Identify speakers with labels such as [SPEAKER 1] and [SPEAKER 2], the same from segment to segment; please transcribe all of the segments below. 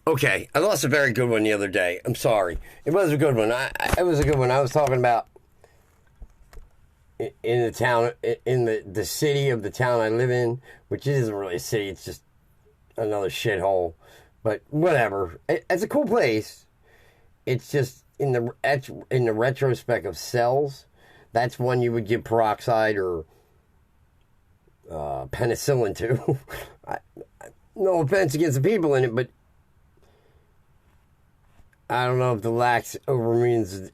[SPEAKER 1] Okay, I lost a very good one the other day. I'm sorry. It was a good one. It was a good one. I was talking about in the town, in the city of the town I live in, which isn't really a city. It's just another shithole. But whatever. It's a cool place. It's just in the retrospect of cells. That's one you would give peroxide or penicillin to. No offense against the people in it, but I don't know if the lack overmeans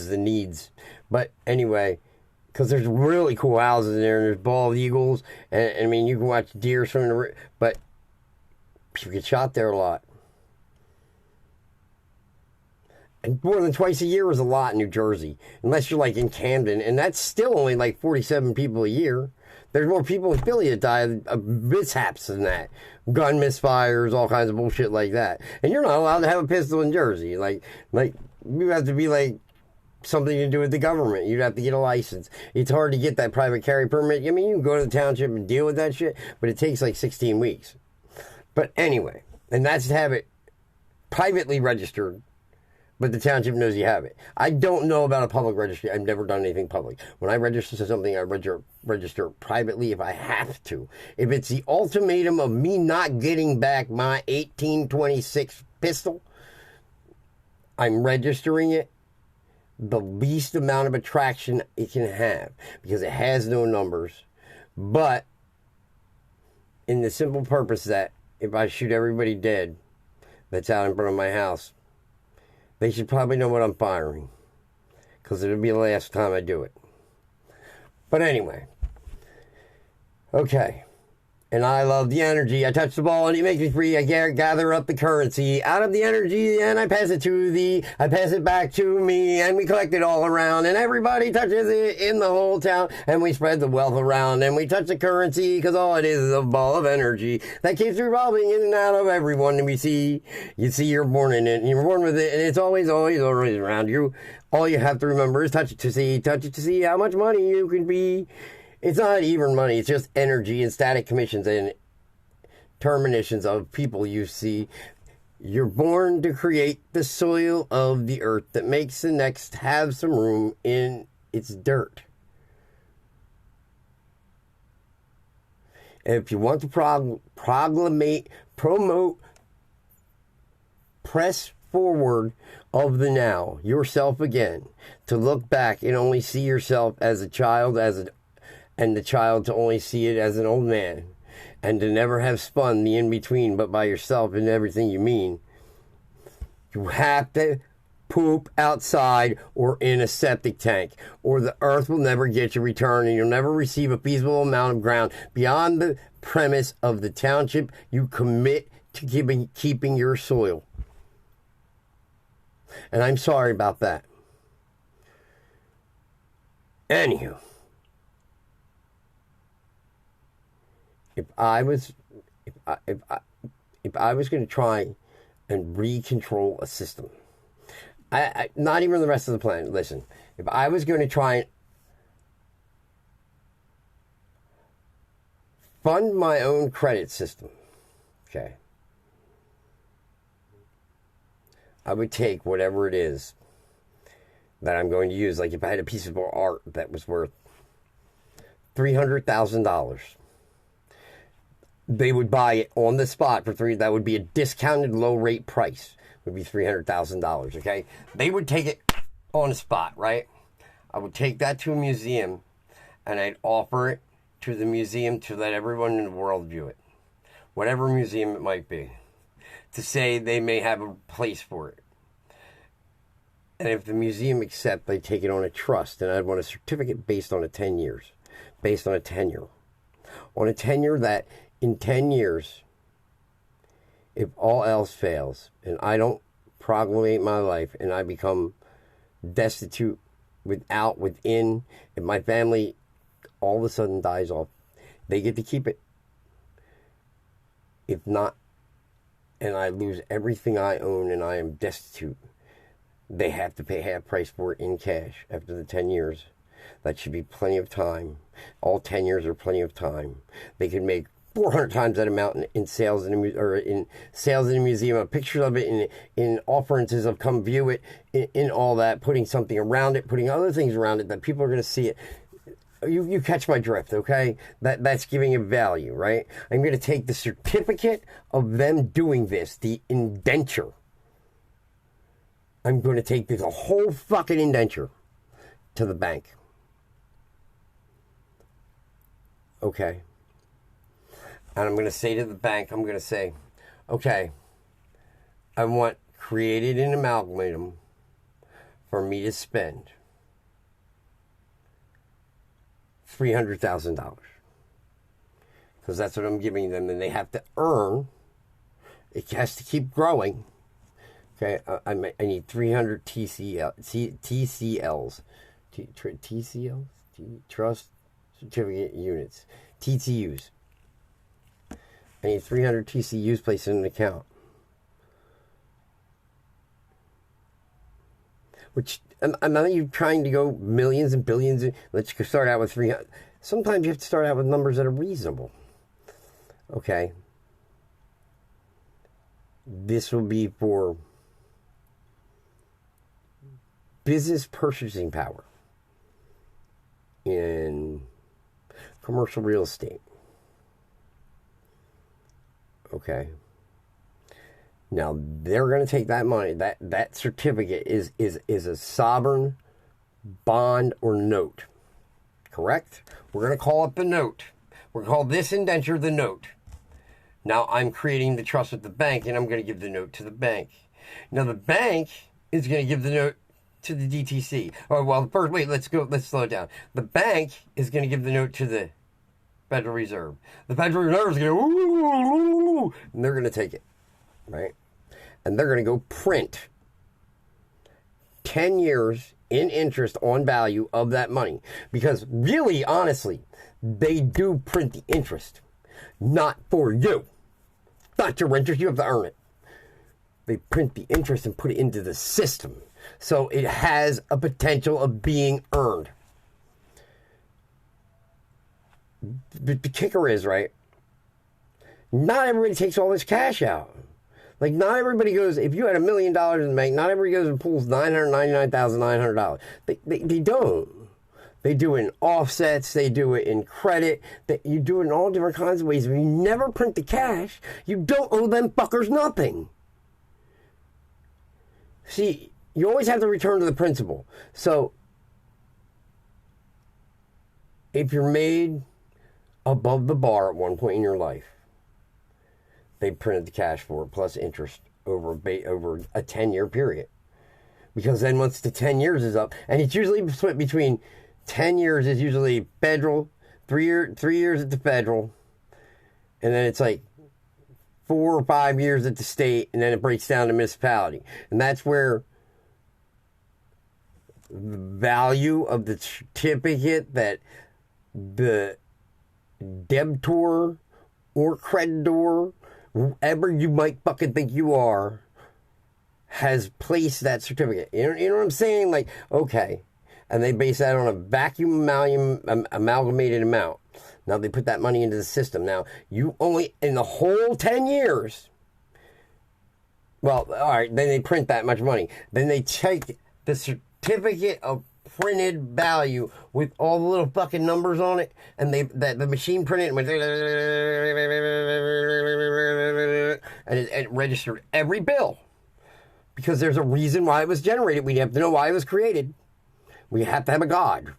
[SPEAKER 1] the needs. But anyway, because there's really cool houses in there, and there's bald eagles, and I mean you can watch deer swimming but people get shot there a lot. And more than twice a year is a lot in New Jersey, unless you're like in Camden, and that's still only like 47 people a year. There's more people in Philly that die of mishaps than that. Gun misfires, all kinds of bullshit like that. And you're not allowed to have a pistol in Jersey. Like you have to be like something to do with the government. You'd have to get a license. It's hard to get that private carry permit. I mean, you can go to the township and deal with that shit, but it takes like 16 weeks. But anyway, and that's to have it privately registered, but the township knows you have it. I don't know about a public registry. I've never done anything public. When I register to something, I register privately if I have to. If it's the ultimatum of me not getting back my 1826 pistol, I'm registering it the least amount of attraction it can have because it has no numbers. But in the simple purpose that if I shoot everybody dead that's out in front of my house, they should probably know what I'm firing, because it'll be the last time I do it. But anyway, okay. And I love the energy. I touch the ball and it makes me free. I gather up the currency out of the energy and I pass it to thee. I pass it back to me and we collect it all around and everybody touches it in the whole town and we spread the wealth around and we touch the currency because all it is a ball of energy that keeps revolving in and out of everyone and we see. You see you're born in it and you're born with it and it's always around you. All you have to remember is touch it to see how much money you can be. It's not even money, it's just energy and static commissions and terminations of people you see. You're born to create the soil of the earth that makes the next have some room in its dirt. And if you want to promote, press forward of the now, yourself again, to look back and only see yourself as a child, and the child to only see it as an old man, and to never have spun the in-between but by yourself and everything you mean. You have to poop outside or in a septic tank, or the earth will never get your return and you'll never receive a feasible amount of ground beyond the premise of the township you commit to keeping your soil. And I'm sorry about that. Anywho. If I was going to try and recontrol a system, I not even the rest of the planet. Listen, if I was going to try and fund my own credit system, okay, I would take whatever it is that I'm going to use. Like if I had a piece of art that was worth $300,000. They would buy it on the spot for that would be a discounted low rate price, would be $300,000, okay? They would take it on the spot, right? I would take that to a museum and I'd offer it to the museum to let everyone in the world view it. Whatever museum it might be. To say they may have a place for it. And if the museum accepts, they take it on a trust and I'd want a certificate based on 10 years. Based on a tenure. On a tenure that in 10 years, if all else fails, and I don't proclamate my life, and I become destitute within, if my family all of a sudden dies off, they get to keep it. If not, and I lose everything I own and I am destitute, they have to pay half price for it in cash after the 10 years. That should be plenty of time. All 10 years are plenty of time. They could make 400 times that amount in sales in sales in a museum, pictures of it in offerances of come view it, in all that, putting something around it, putting other things around it that people are going to see it. You catch my drift, okay? That's giving it value, right? I'm going to take the certificate of them doing this, the indenture. I'm going to take this, a whole fucking indenture, to the bank. Okay? And I'm going to say to the bank, I'm going to say, okay, I want created an amalgamatum for me to spend $300,000. Because that's what I'm giving them, and they have to earn. It has to keep growing. Okay, I need 300 TCLs. Trust Certificate Units. TTUs. I need 300 TCUs placed in an account. Which, I'm not you trying to go millions and billions. Let's start out with 300. Sometimes you have to start out with numbers that are reasonable. Okay. This will be for business purchasing power in commercial real estate. Okay. Now they're going to take that money. That certificate is a sovereign bond or note. Correct? We're going to call it the note. We're going to call this indenture the note. Now I'm creating the trust with the bank, and I'm going to give the note to the bank. Now the bank is going to give the note to the DTC. Oh, well, first, wait, let's slow it down. The bank is going to give the note to the Federal Reserve. The Federal Reserve is going to go, ooh, and they're going to take it, right? And they're going to go print 10 years in interest on value of that money. Because really, honestly, they do print the interest. Not for you. Not your interest, you have to earn it. They print the interest and put it into the system. So it has a potential of being earned. But the kicker is, right, not everybody takes all this cash out. Like, not everybody goes, if you had $1 million in the bank, not everybody goes and pulls $999,900. They don't. They do it in offsets. They do it in credit. You do it in all different kinds of ways. If you never print the cash, you don't owe them fuckers nothing. See, you always have to return to the principal. So, if you're made above the bar at one point in your life, they printed the cash for it plus interest over a 10-year period. Because then once the 10 years is up, and it's usually split between 10 years is usually federal, 3 years at the federal, and then it's like 4 or 5 years at the state, and then it breaks down to municipality. And that's where the value of the certificate that the debitor or creditor, whoever you might fucking think you are, has placed that certificate. You know what I'm saying? Like, okay. And they base that on a vacuum amalgamated amount. Now they put that money into the system. Now, you only, in the whole 10 years, well, all right, then they print that much money. Then they take the certificate of printed value with all the little fucking numbers on it, and the machine printed and it registered every bill. Because there's a reason why it was generated. We have to know why it was created. We have to have a God.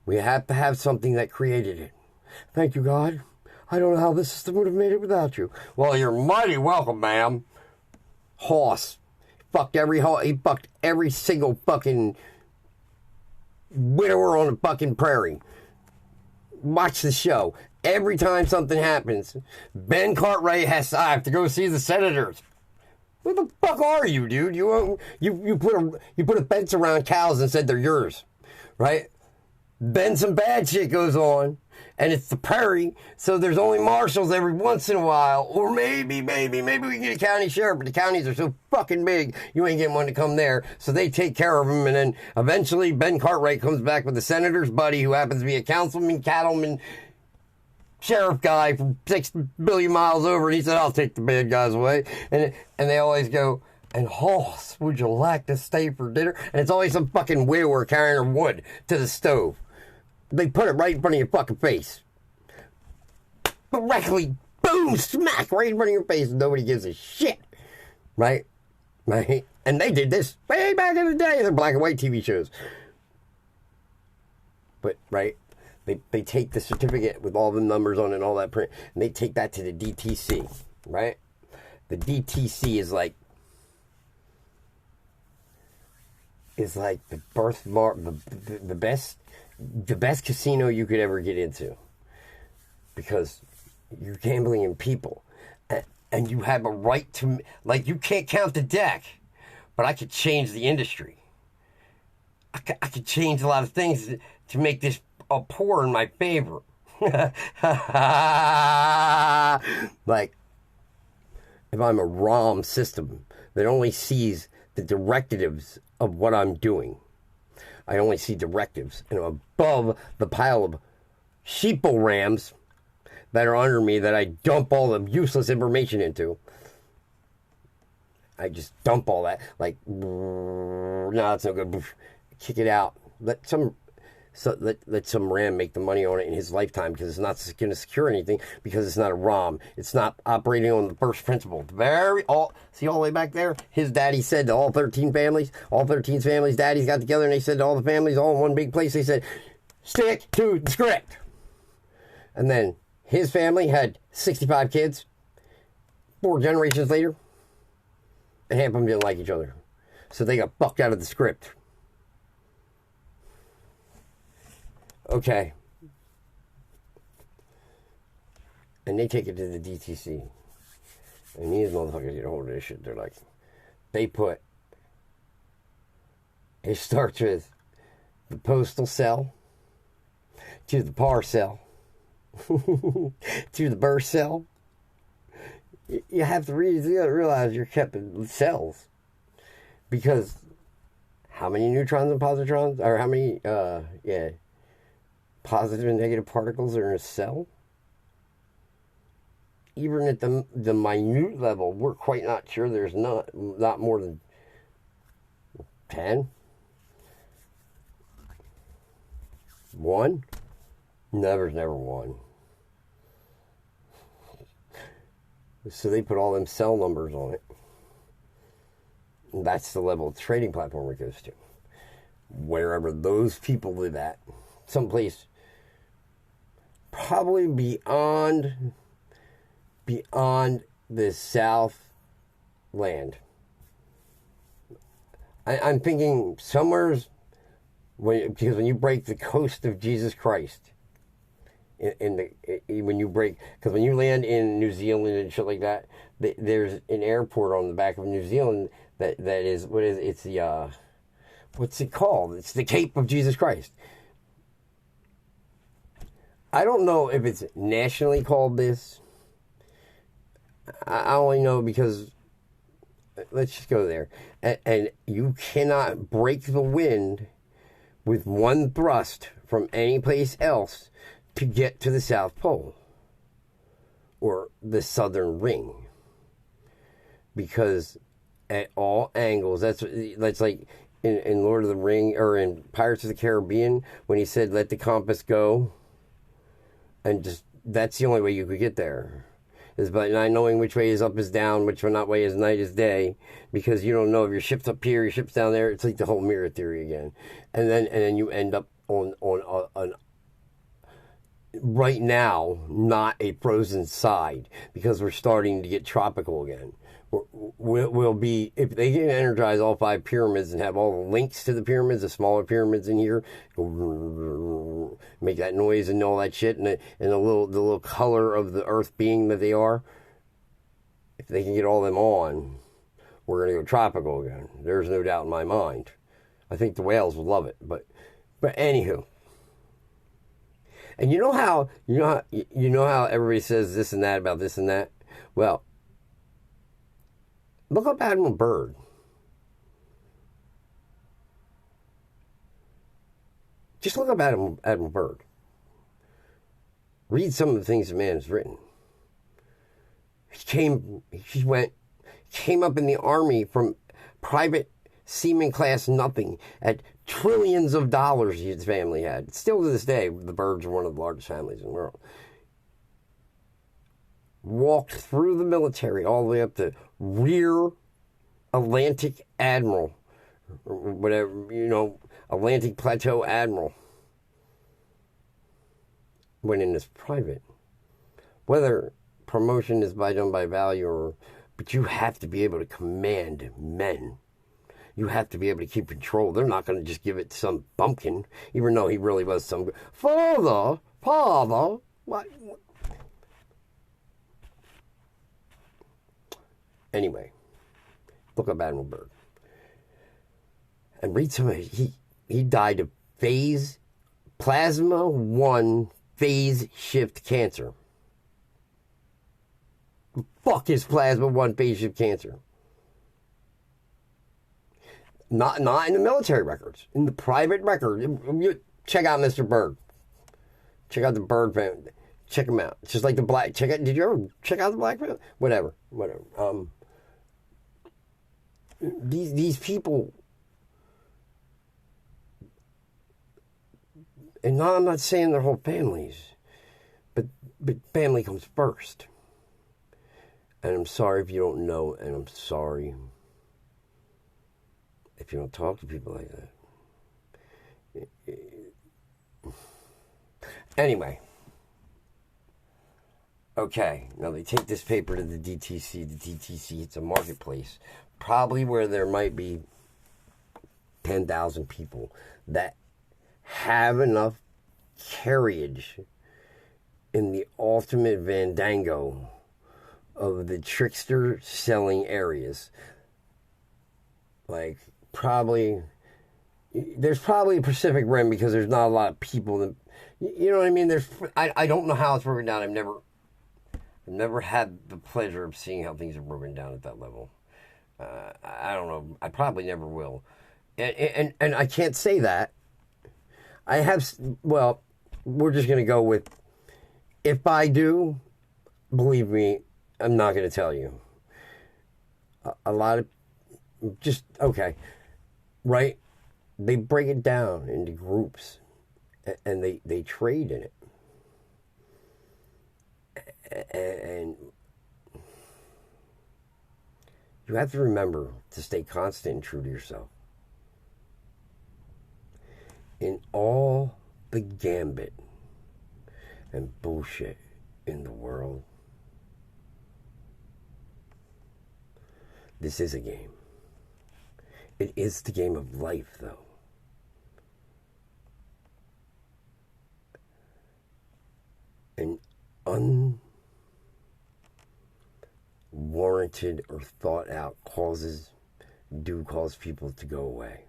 [SPEAKER 1] We have to have something that created it. Thank you, God. I don't know how the system would have made it without you. Well, you're mighty welcome, ma'am. Hoss. He fucked every single fucking widower on the fucking prairie. Watch the show. Every time something happens, Ben Cartwright I have to go see the senators. Who the fuck are you, dude? You put a fence around cows and said they're yours, right? Then some bad shit goes on, and it's the prairie, so there's only marshals every once in a while, or maybe we can get a county sheriff, but the counties are so fucking big, you ain't getting one to come there, so they take care of them, and then eventually Ben Cartwright comes back with the senator's buddy, who happens to be a councilman, cattleman, sheriff guy from 6 billion miles over, and he said, I'll take the bad guys away. And they always go, and Hoss, would you like to stay for dinner? And it's always some fucking widower carrying her wood to the stove. They put it right in front of your fucking face. Directly, boom, smack, right in front of your face, and nobody gives a shit. Right? Right? And they did this way back in the day. They're black and white TV shows. But, right? They take the certificate with all the numbers on it and all that print, and they take that to the DTC, right? The DTC is like the birthmark, the best casino you could ever get into, because you're gambling in people, and you have a right to, like, you can't count the deck, but I could change the industry. I could change a lot of things to make this pour in my favor. Like, if I'm a ROM system that only sees the directives of what I'm doing, I only see directives, and I'm above the pile of sheeple rams that are under me that I dump all the useless information into. I just dump all that, like, no, that's no good. Kick it out. Let some RAM make the money on it in his lifetime, because it's not going to secure anything, because it's not a ROM. It's not operating on the first principle. See all the way back there? His daddy said to all 13 families, daddies got together and they said to all the families, all in one big place, they said, stick to the script. And then his family had 65 kids, 4 generations later, and half of them didn't like each other. So they got fucked out of the script. Okay. And they take it to the DTC. And these motherfuckers get a hold of this shit. They're like, it starts with the postal cell, to the parcel, to the burst cell. You have to realize you're kept in cells. Because how many neutrons and positrons, or how many, positive and negative particles are in a cell? Even at the minute level, we're quite not sure. There's not more than 10. 1? There's never 1. So they put all them cell numbers on it. And that's the level of trading platform it goes to. Wherever those people live at. Someplace probably beyond the South land. I'm thinking somewhere's because when you break the coast of Jesus Christ, when you land in New Zealand and shit like that, there's an airport on the back of New Zealand that is it's the what's it called? It's the Cape of Jesus Christ. I don't know if it's nationally called this. I only know because, let's just go there. And you cannot break the wind with one thrust from any place else to get to the South Pole or the Southern Ring. Because at all angles, that's like in Lord of the Ring, or in Pirates of the Caribbean, when he said, let the compass go. And just, that's the only way you could get there. Is by not knowing which way is up is down, which way is night is day. Because you don't know if your ship's up here, your ship's down there. It's like the whole mirror theory again. And then you end up on right now, not a frozen side. Because we're starting to get tropical again. We'll be, if they can energize all 5 pyramids and have all the links to the pyramids, the smaller pyramids in here, make that noise and all that shit, and the little color of the earth being that they are, if they can get all them on, we're going to go tropical again. There's no doubt in my mind. I think the whales would love it, but anywho. And you know how everybody says this and that about this and that? Well, look up Admiral Byrd. Just look up Admiral Byrd. Read some of the things the man has written. Came up in the Army from private seaman class nothing at trillions of dollars his family had. Still to this day, the Byrds are one of the largest families in the world. Walked through the military all the way up to Rear Atlantic Admiral, or whatever, Atlantic Plateau Admiral. Went in as private. Whether promotion is done by value but you have to be able to command men. You have to be able to keep control. They're not going to just give it to some bumpkin, even though he really was some father. What? Anyway, look up Admiral Byrd and read some of it. He died of plasma 1 phase shift cancer. Fuck is plasma 1 phase shift cancer? Not in the military records. In the private record. Check out Mr. Byrd. Check out the Byrd family. Check him out. It's just like the black. Did you ever check out the black family? Whatever. These people. And no, I'm not saying their whole families, but family comes first. And I'm sorry if you don't know, and I'm sorry if you don't talk to people like that. Anyway. Okay, now they take this paper to the DTC. The DTC, it's a marketplace, probably where there might be 10,000 people that have enough carriage in the ultimate Fandango of the trickster selling areas. Like, there's probably a Pacific Rim because there's not a lot of people that, you know what I mean? I don't know how it's broken down. I've never had the pleasure of seeing how things are broken down at that level. I don't know. I probably never will. And I can't say that. We're just going to go with, if I do, believe me, I'm not going to tell you. A lot of, okay, right? They break it down into groups, and they trade in it. And you have to remember to stay constant and true to yourself. In all the gambit and bullshit in the world, this is a game. It is the game of life, though. An unwarranted or thought out causes do cause people to go away.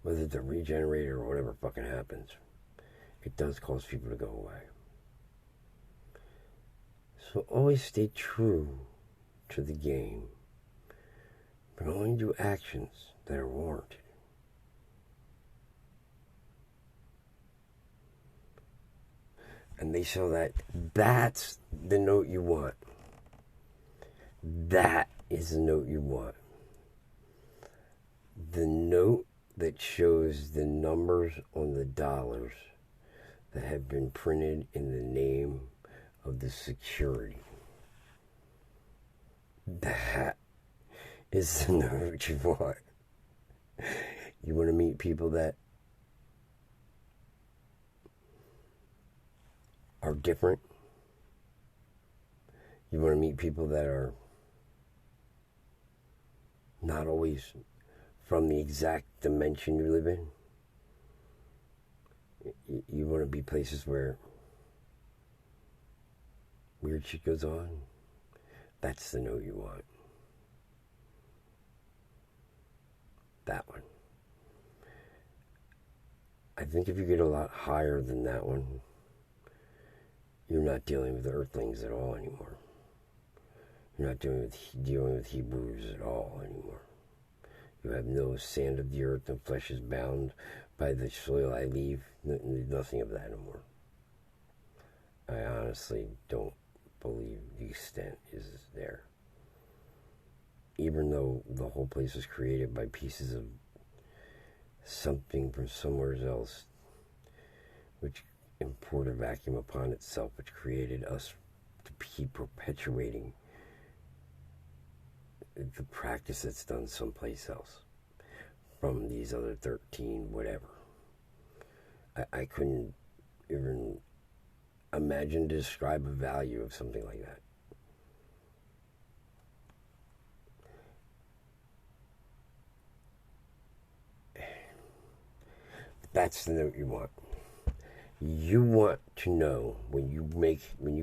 [SPEAKER 1] Whether they're regenerated or whatever fucking happens, it does cause people to go away. So always stay true to the game, but only do actions that are warranted. And they show that that's the note you want. That is the note you want. The note that shows the numbers on the dollars that have been printed in the name of the security. That is the note you want. You want to meet people that are different. You want to meet people that are not always from the exact dimension you live in. You want to be places where weird shit goes on. That's the note you want. That one. I think if you get a lot higher than that one, you're not dealing with earthlings at all anymore. You're not dealing with Hebrews at all anymore. You have no sand of the earth, no flesh is bound by the soil I leave. Nothing of that anymore. I honestly don't believe the extent is there. Even though the whole place was created by pieces of something from somewhere else, which imported a vacuum upon itself, which created us to keep perpetuating the practice that's done someplace else from these other 13 whatever. I couldn't even imagine to describe a value of something like that. That's the note you want. You want to know when you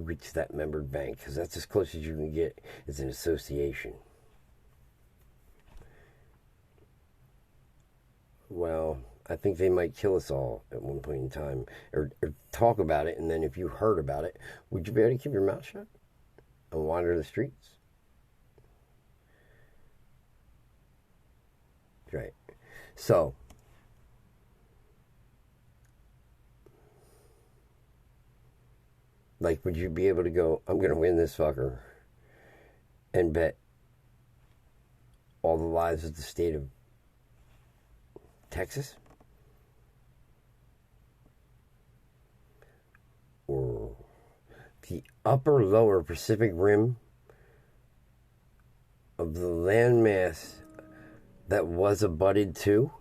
[SPEAKER 1] get to that membered bank, because that's as close as you can get as an association. Well, I think they might kill us all at one point in time, or talk about it, and then if you heard about it, would you be able to keep your mouth shut and wander the streets? Right. So, like, would you be able to go, I'm going to win this fucker, and bet all the lives of the state of Texas? Or the upper lower Pacific Rim of the landmass that was abutted to?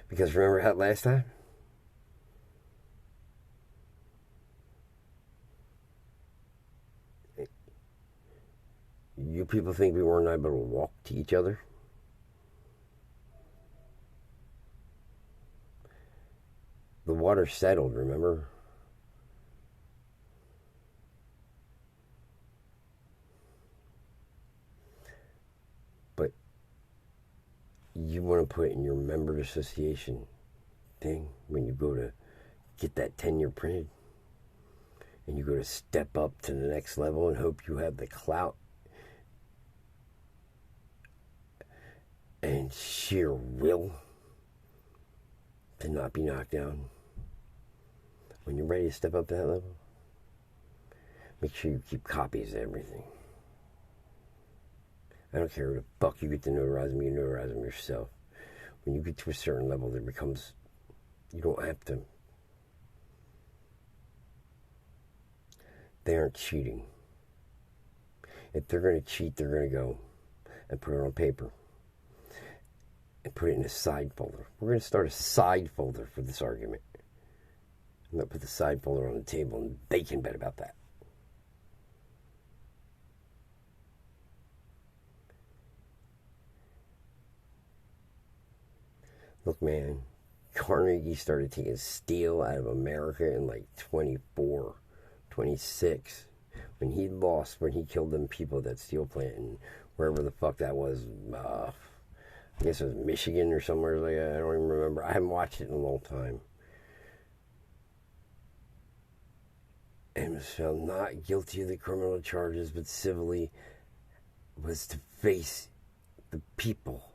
[SPEAKER 1] Because remember how last time? You people think we weren't able to walk to each other? The water settled, remember? But you want to put in your member association thing when you go to get that tenure printed, and you go to step up to the next level and hope you have the clout and sheer will to not be knocked down. When you're ready to step up to that level, make sure you keep copies of everything. I don't care who the fuck you get to notarize them, you notarize them yourself. When you get to a certain level, there becomes, you don't have to. They aren't cheating. If they're going to cheat, they're going to go and put it on paper and put it in a side folder. We're going to start a side folder for this argument. I'm going to put the side folder on the table, and they can bet about that. Look, man, Carnegie started taking steel out of America in like 24, 26. When he killed them people at that steel plant, and wherever the fuck that was, I guess it was Michigan or somewhere like that. I don't even remember. I haven't watched it in a long time. And was found not guilty of the criminal charges, but civilly was to face the people.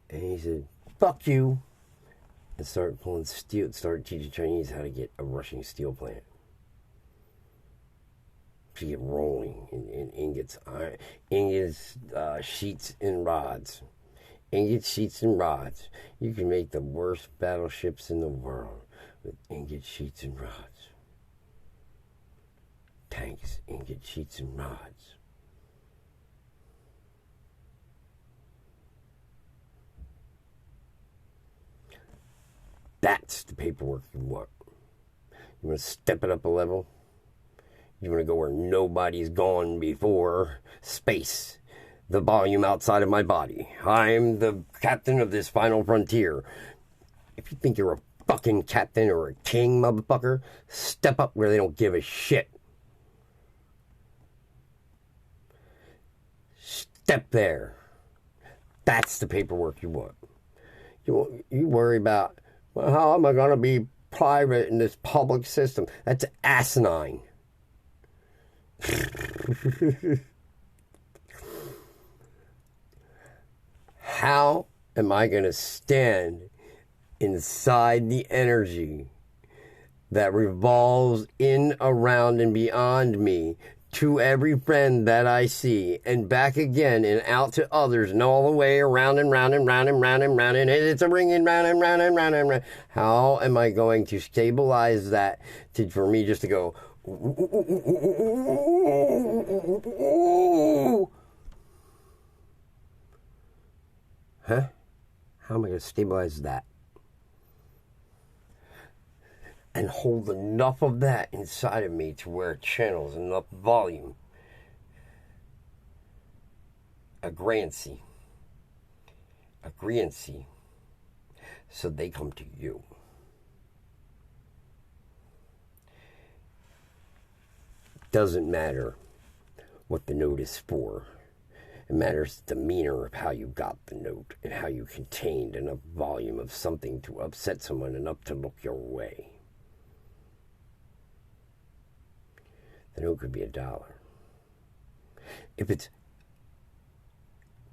[SPEAKER 1] And he said, fuck you, and started pulling steel, started teaching Chinese how to get a Russian steel plant. To get rolling in ingots, sheets, and rods. Ingot, sheets, and rods. You can make the worst battleships in the world with ingot, sheets, and rods. Tanks, ingot, sheets, and rods. That's the paperwork you want. You want to step it up a level? You want to go where nobody's gone before? Space. The volume outside of my body. I'm the captain of this final frontier. If you think you're a fucking captain or a king, motherfucker, step up where they don't give a shit. Step there. That's the paperwork you want. You worry about, well, how am I going to be private in this public system? That's asinine. How am I going to stand inside the energy that revolves in, around, and beyond me to every friend that I see, and back again and out to others, and all the way around and round and round and round and round, and it's a ringing round and round and round and round. How am I going to stabilize that for me just to go, huh? How am I going to stabilize that? And hold enough of that inside of me to where it channels enough volume, agreeancy, so they come to you. Doesn't matter what the note is for. It matters the demeanor of how you got the note and how you contained enough volume of something to upset someone enough to look your way. The note could be $1. If it's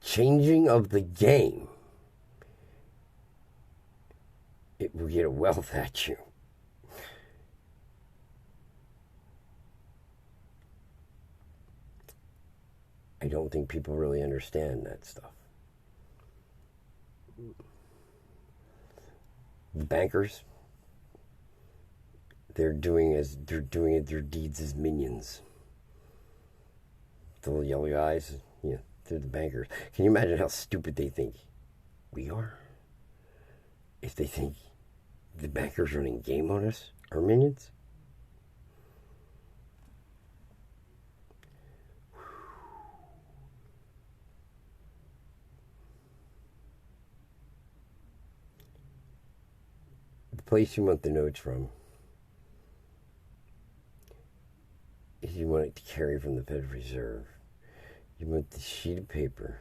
[SPEAKER 1] changing of the game, it will get a wealth at you. I don't think people really understand that stuff. The bankers, they're doing their deeds as minions. The little yellow guys, yeah, they're the bankers. Can you imagine how stupid they think we are? If they think the bankers running game on us are minions? The place you want the notes from is you want it to carry from the Federal Reserve. You want the sheet of paper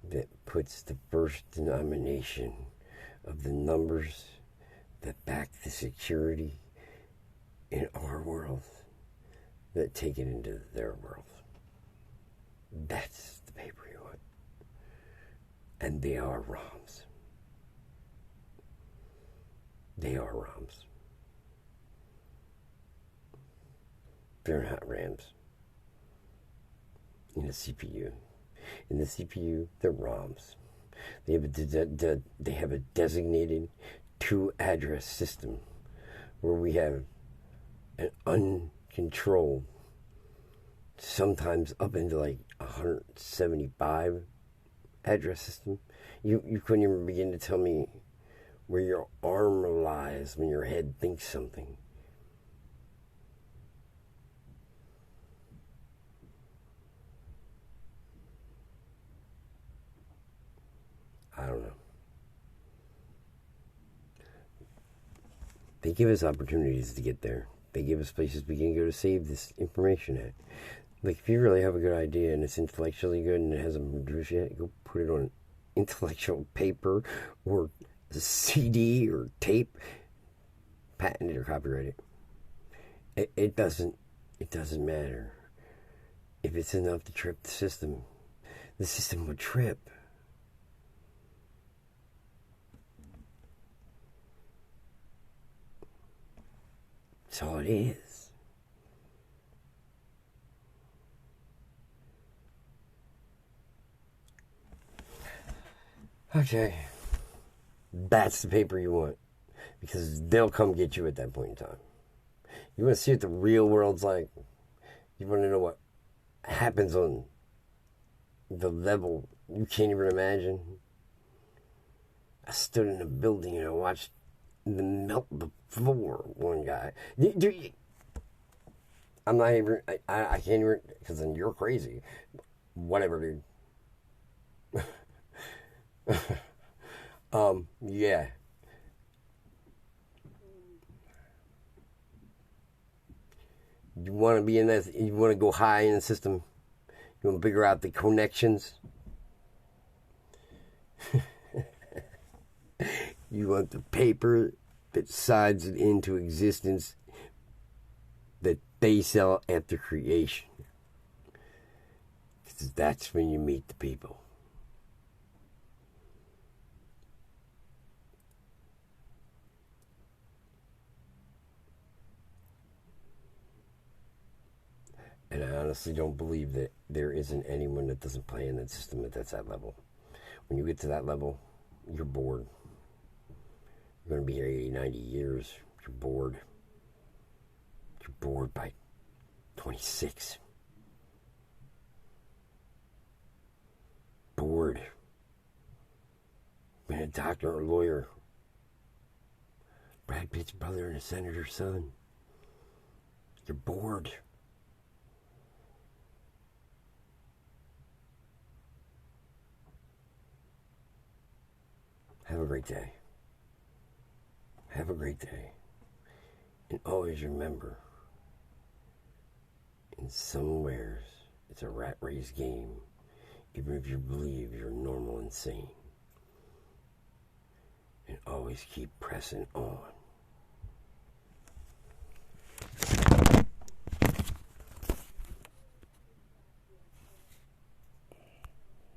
[SPEAKER 1] that puts the first denomination of the numbers that back the security in our world that take it into their world. That's the paper you want. And they are ROMs. They are ROMs. They're not RAMs. In the CPU. In the CPU, they're ROMs. They have a designated two-address system where we have an uncontrolled, sometimes up into like 175 address system. You couldn't even begin to tell me where your arm lies when your head thinks something. I don't know. They give us opportunities to get there. They give us places we can go to save this information at. Like, if you really have a good idea and it's intellectually good and it hasn't been produced yet, go put it on intellectual paper or a CD or tape, patent it or copyright it. It doesn't matter. If it's enough to trip the system will trip. That's all it is. Okay. That's the paper you want. Because they'll come get you at that point in time. You want to see what the real world's like. You want to know what happens on the level you can't even imagine. I stood in a building and I watched them melt the floor. One guy. I'm not even, I can't even, because then you're crazy. Whatever, dude. Yeah. You want to be in that, you want to go high in the system. You want to figure out the connections. You want the paper that signs it into existence that they sell after creation. Because that's when you meet the people. And I honestly don't believe that there isn't anyone that doesn't play in that system that's that level. When you get to that level, you're bored. You're going to be here 80, 90 years. You're bored. You're bored by 26. Bored. Being a doctor or a lawyer. Brad Pitt's brother and a senator's son. You're bored. Have a great day. Have a great day. And always remember, in somewheres, it's a rat race game, even if you believe you're normal and sane. And always keep pressing on.